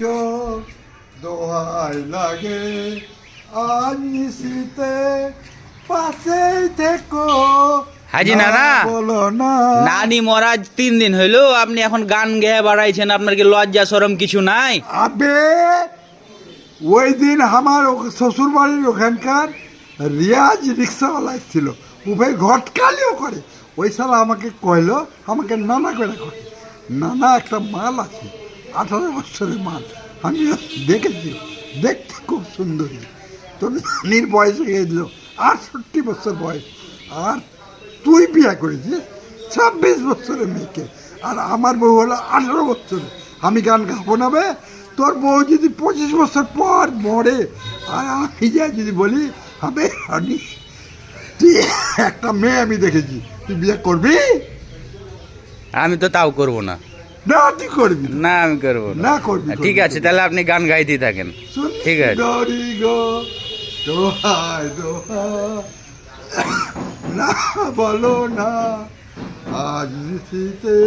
গো দোহাই লাগে আজ নিশিতে পাশে থেকো। হাজি নানা বলো না নানি মহারাজ 3 দিন হইলো, আপনি এখন গান গেয়ে বাড়াইছেন, আপনার কি লজ্জা শরম কিছু নাই? আবে ওই দিন আমার শ্বশুর বাড়ির ওখানকার রিয়াজ রিক্সাওয়ালা ছিল, উভয় ঘটকালিও করে। ওই সালা আমাকে কইলো, আমাকে নানা করে কয়, নানা একটা মাল আছে 18 বছরের মাল, আমি দেখেছি, দেখতে খুব সুন্দরী। তোর নানির বয়স হয়ে গেছিল 68 বছর বয়স, আর তুই বিয়ে করেছিস 26 বছরের মেয়েকে, আর আমার বউ হলো 18 বছরের। আমি গান গাবো না বে? তোর বউ যদি 25 বছর পর মরে, আর আমি যা যদি বলি হবে হানি, তুই একটা মেয়ে আমি দেখেছি, তুই বিয়ে করবি? আমি তো তাও করব না। না তুই করবি না। না আমি করবো না করবি, ঠিক আছে, তাহলে আপনি গান গাইতেই থাকেন। শুন ঠিক আছে। গরি গো দোহাই দোহাই, না বলো না আজ নিশিতে